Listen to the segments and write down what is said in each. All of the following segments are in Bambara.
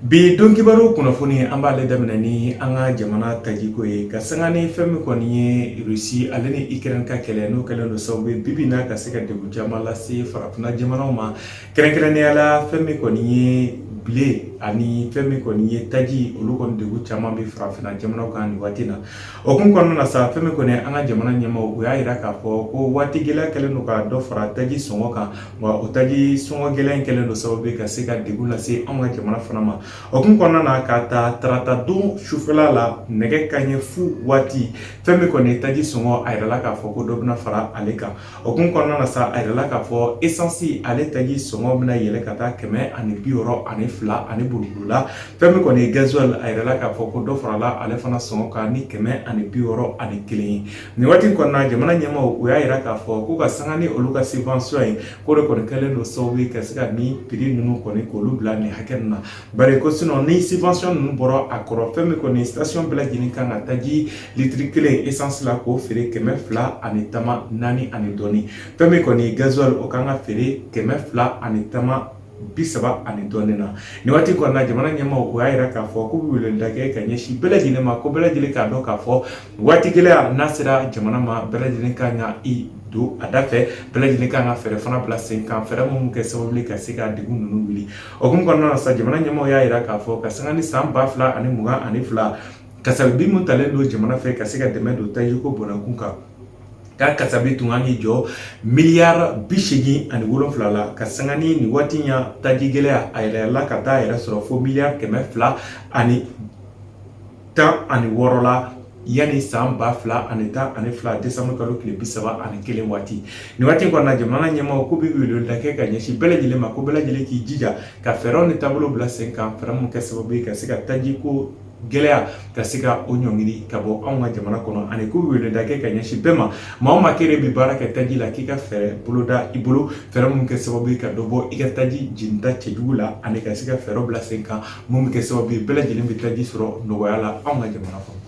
Bi don kibaru kunnafoni an b'ale daminɛ ni an ka jamana tajiko ye ka sanga ni fɛn min kɔni ye Rusi ale ni Ukraine ka kɛlɛ n'o kɛlen don sababu ye bibi n'a ka se ka degun caman lase farafinna jamanaw ma kɛrɛnkɛrɛnnenya la fɛn min kɔni ye bile ani fɛn min kɔni ye taji olu kɔni degun caman bɛ farafinna jamanaw kan nin waati na o kun kɔnɔna na sa fɛn min kɔni an ka jamana ɲɛmaaw u y'a jira k'a fɔ ko waati gɛlɛya kɛlen don ka dɔ fara taji sɔngɔ kan wa o taji sɔngɔ gɛlɛya kɛlen don sababu ye ka se ka degun lase an ka jamana fana ma o kun kɔnɔna na ka ta tarata don sufɛla la nɛgɛ kanɲɛ fu waati fɛn min kɔni taji sɔngɔ a yirala k'a fɔ ko dɔ bɛna fara ale kan o kun kɔnɔna na sa a yirala k'a fɔ essence ale taji sɔngɔ bɛna yɛlɛ ka taa 162 ani buruburu la fɛn min kɔni gasoil a yirala k'a fɔ ko dɔ farala ale fana sɔngɔ kan ni 161 ye nin waati kɔnɔna jamana ɲɛmaaw u y'a yira k'a fɔ ko ka sanga ni olu ka subvention ye ko de kɔni kɛlen don sababu ye ka se ka ni prix ninnu kɔni k'olu bila nin hakɛ ninnu na bari ko sinon ni subvention ninnu bɔra a kɔrɔ fɛn min kɔni station bɛɛ lajɛlen kan ka taji litiri kelen essence la k'o feere 214 ani dɔɔni fɛn min kɔni gasoil o kan ka feere 230 ani dɔɔni na ni waati kɔnɔna jamana ɲɛmaaw o y'a yira k'a fɔ k'u bɛ weleweleda kɛ ka ɲɛsin bɛɛ lajɛlen ma ko bɛɛ lajɛlen k'a dɔn k'a fɔ waati gɛlɛya n'a sera jamana ma bɛɛ lajɛlen kan ka i don a da fɛ bɛɛ lajɛlen kan ka fɛɛrɛ fana bila sen kan fɛɛrɛ minnu kɛ sababu ye ka se ka degun ninnu wuli o kun kɔnɔna na sa jamana ɲɛmaaw y'a yira k'a fɔ ka sanga ni san 2022 kasabi min talen don jamana fɛ ka se ka dɛmɛ don tajiko bɔnnakun kan ka kasabi tun kan k'i jɔ miliyari 87 la ka sanga ni nin waati ɲa taji gɛlɛya a yɛlɛla ka taa yɛrɛ sɔrɔ fo miliyari 216 la yani san 2012 décembre kalo tile 31 waati ni waati kɔnɔna jamana ɲɛmaaw ko bɛ weleweleda kɛ ka ɲɛsin bɛɛ lajɛlen ma ko bɛɛ lajɛlen k'i jija ka fɛɛrɛw ni taabolo bila sen kan fɛɛrɛ mun kɛ sababu ye ka se ka tajiko gɛlɛya ka se ka o ɲɔngiri ka bɔ anw ka jamana kɔnɔ ani ko weleweleda kɛ ka ɲɛsin bɛɛ ma maa o maa k'e bɛ baara kɛ taji la k'i ka fɛɛrɛ boloda i bolo fɛɛrɛ mun kɛ sababu ye ka dɔ bɔ i ka taji jinita cɛjugu la ani ka se ka fɛɛrɛw bila sen kan mun bɛ kɛ sababu ye bɛɛ lajɛlen bɛ taji sɔrɔ nɔgɔya la anw ka jamana kɔnɔ.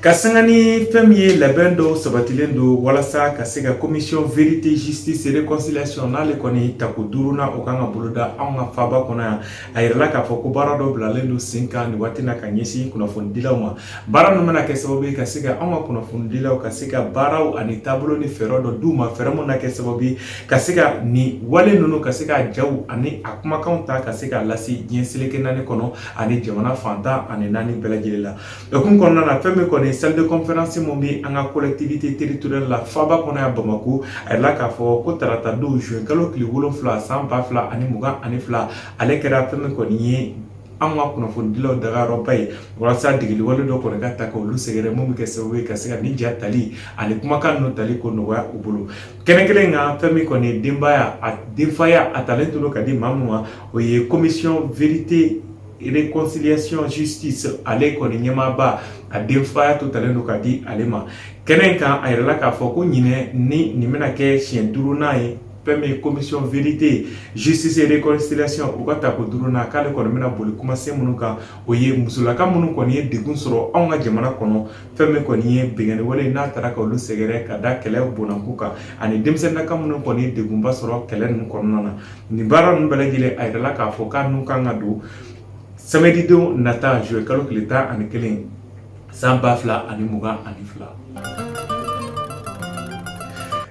Ka sanga ni fɛn min ye labɛn dɔw sabatilen don walasa ka se ka commission vérité justice et réconciliation n'ale kɔni tako 5 o kan ka boloda anw ka faaba kɔnɔ yan a yirala k'a fɔ ko baara dɔ bilalen don sen kan nin waati na ka ɲɛsin kunnafonidilaw ma baara ninnu bɛna kɛ sababu ye ka se ka anw ka kunnafonidilaw ka se ka baaraw ani taabolo ni fɛɛrɛ dɔ d'u ma fɛɛrɛ mun na kɛ sababu ye ka se ka nin wale ninnu ka se ka jaw ani a kumakanw ta ka se ka lase diɲɛ seleke 4 kɔnɔ ani jamana fantan ani 4 bɛɛ lajɛlen la o kun kɔnɔna na fɛn min kɔni salle de conférence mun bɛ an ka collectivité territoriale la faaba kɔnɔ yan Bamako a yirala k'a fɔ ko tarata don juin kalo tile 7 san 2022 ale kɛra fɛn min kɔni ye an ka kunnafonidilaw dagayɔrɔba ye walasa degeli wale dɔ kɔni ka ta ka olu sɛgɛrɛ mun bɛ kɛ sababu ye ka se ka ni ja tali ani kumakan ninnu tali ko nɔgɔya u bolo kɛnɛ kelen kan fɛn min kɔni denfaya a talen to ka di maa min ma o ye commission vérité réconciliation justice ale kɔni ɲɛmaaba a denfaya to talen don ka di ale ma kɛnɛ in kan a yirala k'a fɔ ko ɲinɛ ni nin bɛna kɛ siɲɛ 5nan ye fɛn min commission vérité justice et réconciliation u ka tako 5nan k'ale kɔni bɛna boli kumasen minnu kan o ye musolaka minnu kɔni ye degun sɔrɔ anw ka jamana kɔnɔ fɛn min kɔni ye bɛngɛni wale n'a taara ka olu sɛgɛrɛ ka da kɛlɛ bonnakun kan ani denmisɛnninaka minnu kɔni ye degunba sɔrɔ kɛlɛ ninnu kɔnɔna na nin baara ninnu bɛɛ lajɛlen a yirala k'a fɔ k'a nun kan ka don samedi don nata juin kalo tile 11 san 2022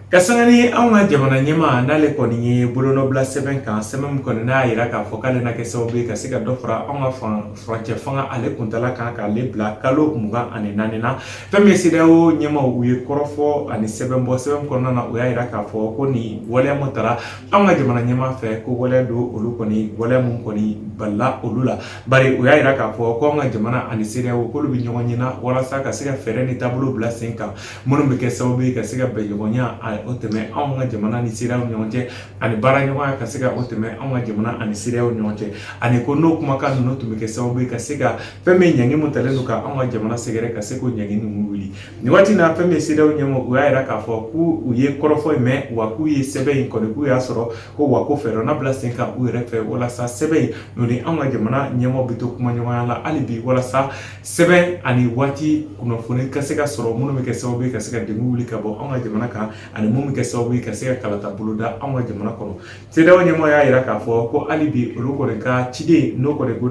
ka sanga ni anw ka jamana ɲɛmaa n'ale kɔni ye bolonɔbila sɛbɛn kan sɛbɛn min kɔni n'a yira k'a fɔ k'ale na kɛ sababu ye ka se ka dɔ fara anw ka furancɛ fanga ale kuntala kan k'ale bila kalo 24 na fɛn min ye CEDEAO ɲɛmaaw u ye kɔrɔfɔ ani sɛbɛn bɔ sɛbɛn kɔnɔna na o y'a yira k'a fɔ ko nin waleya mun tara anw ka jamana ɲɛmaa fɛ ko waleya don olu kɔni waleya mun kɔni balila olu la bari o y'a yira k'a fɔ ko anw ka jamana ani CEDEAO k'olu bɛ ɲɔgɔn ɲɛna walasa ka se ka fɛɛrɛ ni taabolo bila sen kan minnu bɛ kɛ sababu ye ka se ka bɛn ɲɔgɔnya o tɛmɛ anw ka jamana ni CEDEAO ɲɔgɔn cɛ ani baara ɲɔgɔnya ka se ka o tɛmɛ anw ka jamana ani CEDEAO ɲɔgɔn cɛ ani ko n'o kumakan ninnu tun bɛ kɛ sababu ye ka se ka fɛn min ɲangi mun talen don ka anw ka jamana sɛgɛrɛ ka se k'o ɲangi ninnu wuli nin waati na fɛn min CEDEAO ɲɛmaaw u y'a yira k'a fɔ k'u ye kɔrɔfɔ in mɛn wa k'u ye sɛbɛn in kɔni k'u y'a sɔrɔ ko wa ko fɛɛrɛ na bila sen kan u yɛrɛ fɛ walasa sɛbɛn in n'o ni anw ka jamana ɲɛmaaw bɛ to kuma ɲɔgɔnya la hali bi walasa sɛbɛn ani waati kunnafoni ka se ka sɔrɔ minnu bɛ kɛ sababu ye ka se ka degun wuli ka bɔ anw ka jamana kan ani ani mun kɛ sababu ka se ka kalata boloda an ka jamana kɔnɔ CEDEAO ɲɛmɔgɔ y'a yira k'a fɔ ko hali bi olu kɔni ka ciden n'o kɔni ko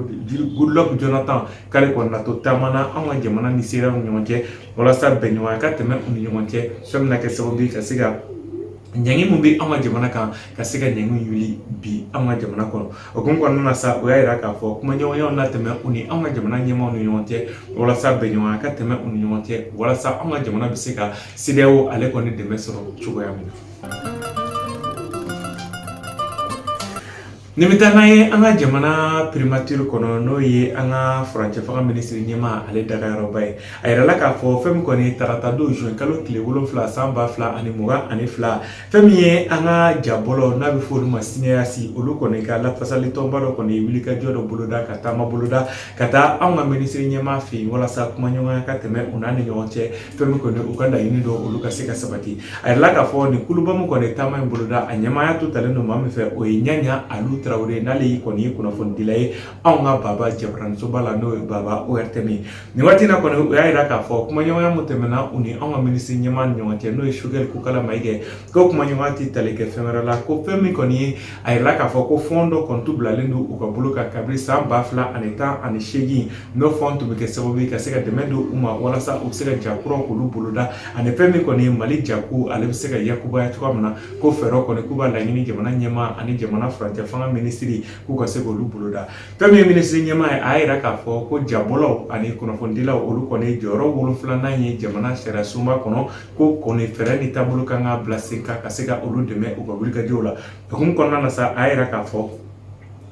Goodluck Jonathan k'ale kɔni na to taamana an ka jamana ni CEDEAO ni ɲɔgɔn cɛ walasa bɛnɲɔgɔnya ka tɛmɛ u ni ɲɔgɔn cɛ fɛn min na kɛ sababu ka se ka ɲɛngi mun bɛ an ka jamana kan ka se ka ɲɛngi wuli bi an ka jamana kɔnɔ o kun kɔnɔna na sa o y'a yira k'a fɔ kuma ɲɔgɔnyaw na tɛmɛ u ni an ka jamana ɲɛmaaw ni ɲɔgɔn cɛ walasa bɛnɲɔgɔnya ka tɛmɛ u ni ɲɔgɔn cɛ walasa an ka jamana bɛ se ka CEDEAO ale kɔni dɛmɛ sɔrɔ cogoya min na. Nin bɛ taa n'an ye an ka jamana primature kɔnɔ n'o ye an ka furancɛ fanga minisiri ɲɛmaa ale dagayɔrɔba ye a yirala k'a fɔ fɛn min kɔni tarata don juin kalo tile 7 san 2022 fɛn min ye an ka jabɔlɔ n'a bɛ fɔ olu ma CNEAS olu kɔni ka lafasali tɔnba dɔ kɔni wulikajɔ dɔ boloda ka taama boloda ka taa an ka minisiri ɲɛmaa fɛ yen walasa kuma ɲɔgɔnya ka tɛmɛ u n'a ni ɲɔgɔn cɛ fɛn min kɔni u ka laɲini dɔ olu ka se ka sabati a yirala k'a fɔ nin kulubamu kɔni taama in boloda a ɲɛmaaya to talen don maa min fɛ o ye Ɲaɲa Alu Tarawele n'ale y'i kɔni ye kunnafonidila ye anw ka Baba Jabaramusoba la n'o ye Baba ORTM ye nin waati na kɔni u y'a yira k'a fɔ kuma ɲɔgɔnya mun tɛmɛna u ni anw ka minisiri ɲɛmaa ni ɲɔgɔn cɛ n'o ye Choguel Kokala Maïga ko kuma ɲɔgɔnya tɛ tali kɛ fɛn wɛrɛ la ko fɛn min kɔni ye a yirala k'a fɔ ko fɔn dɔ kɔni tun bilalen don u ka bolo kan kabini san 2018 n'o fɔn tun bɛ kɛ sababu ye ka se ka dɛmɛ don u ma walasa u bɛ se ka ja kuraw k'olu boloda ani fɛn min kɔni ye Mali jako ale bɛ se ka yakubaya cogoya min na ko fɛɛrɛw kɔni k'u b'a laɲini jamana ɲɛmaa ani jamana furancɛ fanga minisiri k'u ka se k'olu boloda fɛn min ye minisiri ɲɛmaa ye a y'a yira k'a fɔ ko jabɔlaw ani kunnafonidilaw olu kɔni jɔyɔrɔ 7 ye jamana sariya sunba kɔnɔ ko kɔni fɛɛrɛ ni taabolo kan ka bila sen kan ka se ka olu dɛmɛ u ka wulikajɔw la hukumu kɔnɔna na sa a y'a yira k'a fɔ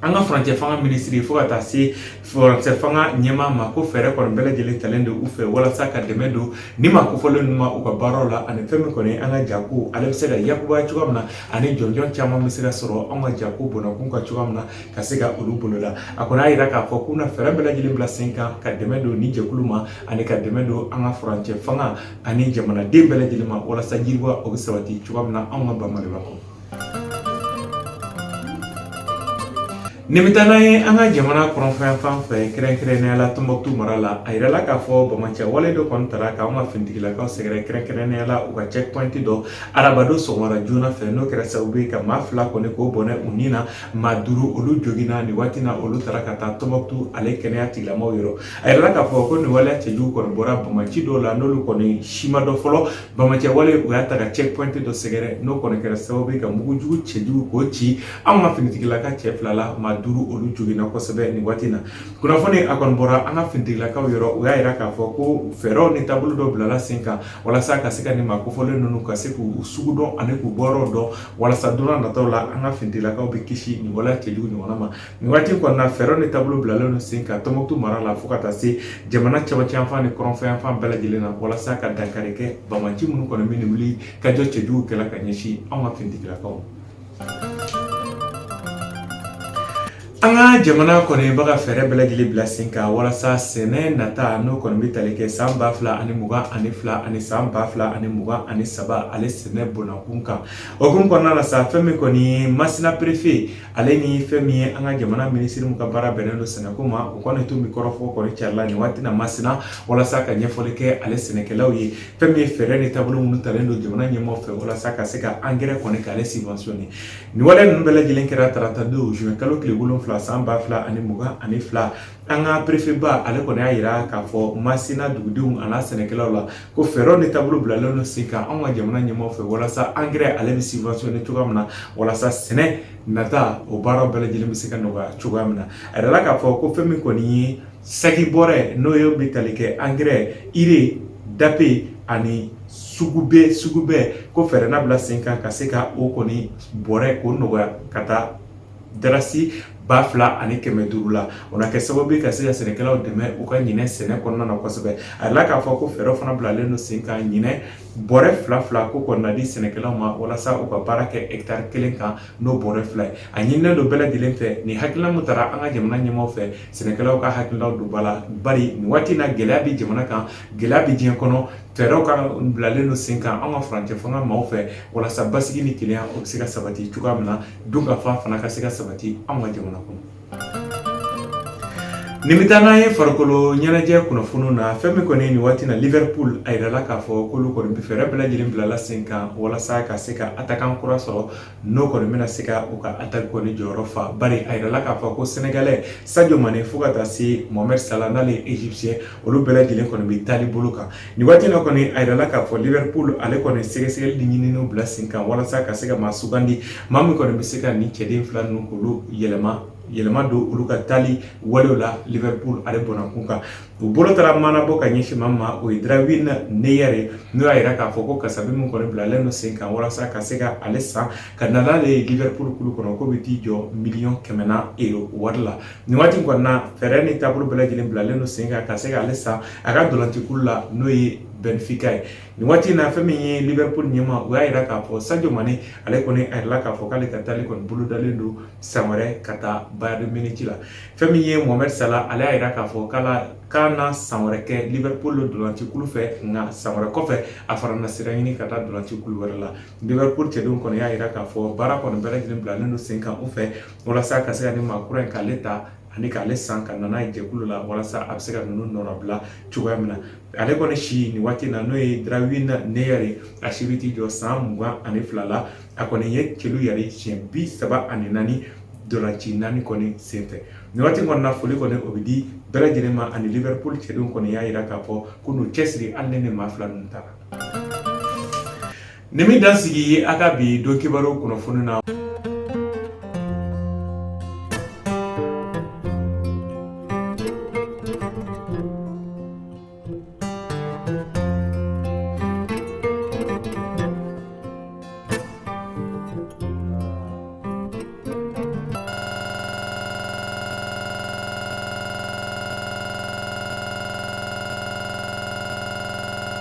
an ka furancɛ fanga minisiri fo ka taa se furancɛ fanga ɲɛmaa ma ko fɛɛrɛ kɔni bɛɛ lajɛlen talen don u fɛ walasa ka dɛmɛ don ni ma kofɔlen ninnu ma u ka baaraw la ani fɛn min kɔni an ka jako ale bɛ se ka yakubaya cogoya min na ani jɔnjɔn caman bɛ se ka sɔrɔ an ka jako bɔnnakun ka cogoya min na ka se ka olu boloda a kɔni y'a yira k'a fɔ k'u na fɛɛrɛ bɛɛ lajɛlen bila sen kan ka dɛmɛ don ni jɛkulu ma ani ka dɛmɛ don an ka furancɛ fanga ani jamanaden bɛɛ lajɛlen ma walasa yiriwa o bɛ sabati cogoya min na anw ka Bamaliba kɔnɔ. Nin bɛ taa n'an ye an ka jamana kɔnɔfɛn fan fɛ kɛrɛnkɛrɛnnenya la Tɔnbɔkutu mara la a yirala k'a fɔ bamacɛ wale dɔ kɔni taara k'anw ka finitigilakaw sɛgɛrɛ kɛrɛnkɛrɛnnenya la u ka checkpoint dɔ arabadon sɔgɔmada joona fɛ n'o kɛra sababu ye ka maa 2 kɔni k'o bɔnɛ u ni na maa 5 olu joginna nin waati na olu taara ka taa Tɔnbɔkutu ale kɛnɛya tigilamɔgɔw yɔrɔ a yirala k'a fɔ ko nin waleya cɛjugu kɔni bɔra bamaci dɔw la n'olu kɔni si ma dɔ fɔlɔ bamacɛ wale u y'a ta ka checkpoint dɔ sɛgɛrɛ n'o kɔni kɛra sababu ye ka mugujugu cɛjugu k'o ci anw ka finitigilaka cɛ 2 la maa 5 olu joginna kosɛbɛ nin waati na kunnafoni a kɔni bɔra an ka finitigilakaw yɔrɔ u y'a yira k'a fɔ ko fɛɛrɛw ni taabolo dɔ bilala sen kan walasa ka se ka nin maa kofɔlen ninnu ka se k'u sugu dɔn ani k'u bɔyɔrɔ dɔn walasa don n'a nataw la an ka finitigilakaw bɛ kisi nin waleya cɛjugu ɲɔgɔnna ma nin waati kɔni na fɛɛrɛw ni taabolo bilalen don sen kan Tɔnbɔkutu mara la fo ka taa se jamana cɛmancɛ yanfan ni kɔrɔnfɛ yanfan bɛɛ lajɛlen na walasa ka dankari kɛ bamaci minnu kɔni bɛ nin wuli kajɔ cɛjugu kɛla ka ɲɛsin anw ka finitigilakaw. An ka jamana kɔni baga fɛɛrɛ bɛɛ lajɛlen bila sen kan walasa sɛnɛ nata n'o kɔni bɛ tali kɛ san 2022 ani san 2023 ale sɛnɛ bɔnnakun kan o hukumu kɔnɔna na sa fɛn min kɔni ye Masina préfet ale ni fɛn min ye an ka jamana minisiri mun ka baara bɛnnen don sɛnɛko ma o kɔni tun bɛ kɔrɔfɔ kɔni carila nin waati na Masina walasa ka ɲɛfɔli kɛ ale sɛnɛkɛlaw ye fɛn min ye fɛɛrɛ ni taabolo minnu talen don jamana ɲɛmaaw fɛ walasa ka se ka engrais kɔni k'ale subventionné nin waleya ninnu bɛɛ lajɛlen kɛra tarata 2 juin kalo tile 7 san 2022 an ka préfet ba ale kɔni y'a yira k'a fɔ Masina dugudenw a n'a sɛnɛkɛlaw la ko fɛɛrɛw ni taabolo bilalen don sen kan anw ka jamana ɲɛmaaw fɛ walasa engrais ale bɛ subventionné cogoya min na walasa sɛnɛ nata o baaraw bɛɛ lajɛlen bɛ se ka nɔgɔya cogoya min na a yirala k'a fɔ ko fɛn min kɔni ye saki bɔrɛ n'o ye bɛ tali kɛ engrais ire dape ani sugu bɛɛ ko fɛɛrɛ na bila sen kan ka se ka o kɔni bɔrɛ k'o nɔgɔya ka taa darasi 2,500 la o na kɛ sababu ye ka se ka sɛnɛkɛlaw dɛmɛ u ka ɲinɛ sɛnɛ kɔnɔna na kosɛbɛ a yirala k'a fɔ ko fɛɛrɛw fana bilalen don sen kan ɲinɛ bɔrɛ 2 ko kɔni na di sɛnɛkɛlaw ma walasa u ka baara kɛ hectare 1 kan n'o bɔrɛ 2 ye a ɲininen don bɛɛ lajɛlen fɛ nin hakilina mun taara an ka jamana ɲɛmaaw fɛ sɛnɛkɛlaw ka hakilinaw don ba la bari nin waati na gɛlɛya bɛ jamana kan gɛlɛya bɛ diɲɛ kɔnɔ fɛɛrɛw ka bilalen don sen kan an ka furancɛ fanga maaw fɛ walasa basigi ni kelenya o bɛ se ka sabati cogoya min na dunkafa fana ka se ka sabati an ka jamana kɔnɔ. nimitana ye farikolo ɲɛnajɛ kunnafoniw na fɛn min kɔni ni waati na Liverpool a yirala k'a fɔ k'olu kɔni bɛ fɛɛrɛ bɛɛ lajɛlen bilala sen kan walasa ka se ka attaquant kura sɔrɔ n'o kɔni bɛna se ka u ka attaque kɔni jɔyɔrɔ fa bari a yirala k'a fɔ ko Sénégalais Sadio Mané fo ka taa se Mohamed Salah n'ale ye Égyptien olu bɛɛ lajɛlen kɔni bɛ taali bolo kan nin waati na kɔni a yirala k'a fɔ Liverpool ale kɔni sɛgɛsɛgɛli ni ɲininiw bila sen kan walasa ka se ka maa sugandi maa min kɔni bɛ se ka nin cɛden fila ninnu k'olu yɛlɛma don olu ka taali walew la Liverpool ale bɔnakun kan u bolo taara manabɔ ka ɲɛsin ma o ye Darwin Neyɛr n'o y'a yira k'a fɔ ko kasabi min kɔni bilalen don sen kan walasa ka se ka ale san ka na n'ale ye Liverpool kulu kɔnɔ ko bɛ t'i jɔ €1,000,000 wari la nin waati kɔni na fɛɛrɛ ni taabolo bɛɛ lajɛlen bilalen don sen kan ka se ka ale san a ka dolanci kulu la n'o ye Benfica ye nin waati na fɛn min ye Liverpool ɲɛma o y'a yira k'a fɔ Sadio Mané ale kɔni a yirala k'a fɔ k'ale ka taali kɔni bolodalen don san wɛrɛ ka taa Bayern Munich la fɛn min ye Mohamed Salah ale y'a yira k'a fɔ k'a na san wɛrɛ kɛ Liverpool dolanci kulu fɛ nka san wɛrɛ kɔfɛ a farana sira ɲini ka taa dolanci kulu wɛrɛ la Liverpool cɛdenw kɔni y'a yira k'a fɔ baara kɔni bɛɛ lajɛlen bilalen don sen kan u fɛ walasa ka se ka ni maa kura in k'ale ta ani k'ale san ka nana ye jɛkulu la walasa a bɛ se ka ninnu nɔnabila cogoya min na ale kɔni si nin waati na n'o ye Darwin Neyɛr a si bɛ t'i jɔ san 22 la a kɔni ye celu yɛrɛ siɲɛ 34 dolanci 4 kɔni senfɛ nin waati kɔni na foli kɔni o bɛ di bɛɛ lajɛlen ma ani Liverpool cɛdenw kɔni y'a yira k'a fɔ ko n'u cɛsiri hali ni maa fila ninnu taara ni min dan sigi ye a ka bi don kibaru kunnafoni na